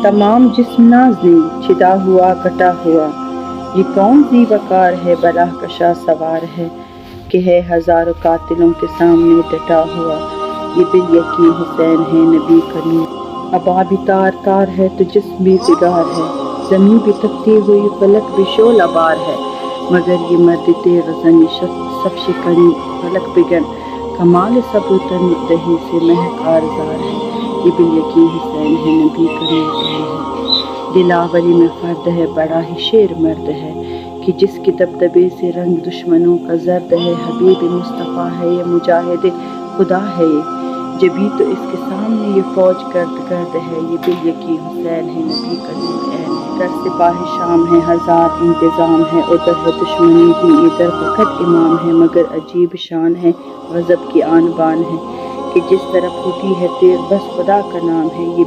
تمام جسم نازنیں چھدا ہوا کٹا ہوا، یہ کون ذی وقار ہے بلاہ کشا سوار ہے، کہ ہے ہزاروں قاتلوں کے سامنے ڈٹا ہوا، یہ بالیقین حسین ہے نبی کریم۔ اباں بھی تار تار ہے تو جسم بھی فگار ہے، زمیں بھی تپتی ہوئی فلک بھی شعلہ بار ہے، مگر یہ مرد تیغ زن صف شکنی فلک بگن، کمال ثبوتن دہی سے مہک آرزار ہے، یہ بالیقین حسین ہے نبی کریم عین ہے۔ دلاوری میں فرد ہے بڑا ہی شیر مرد ہے، کہ جس کے دبدبے سے رنگ دشمنوں کا زرد ہے، حبیب مصطفیٰ ہے یہ مجاہد خدا ہے یہ، جبھی تو اس کے سامنے یہ فوج گرد گرد ہے، یہ بالیقین حسین ہے نبی کریم عین ہے۔ گر سپاہ شام ہے ہزار انتظام ہے، ادھر ہے دشمنی بھی ادھر فقط امام ہے، مگر عجیب شان ہے غضب کی آن بان ہے، کہ جس طرف اٹھی ہے تیر بس خدا کا نام ہے، یہ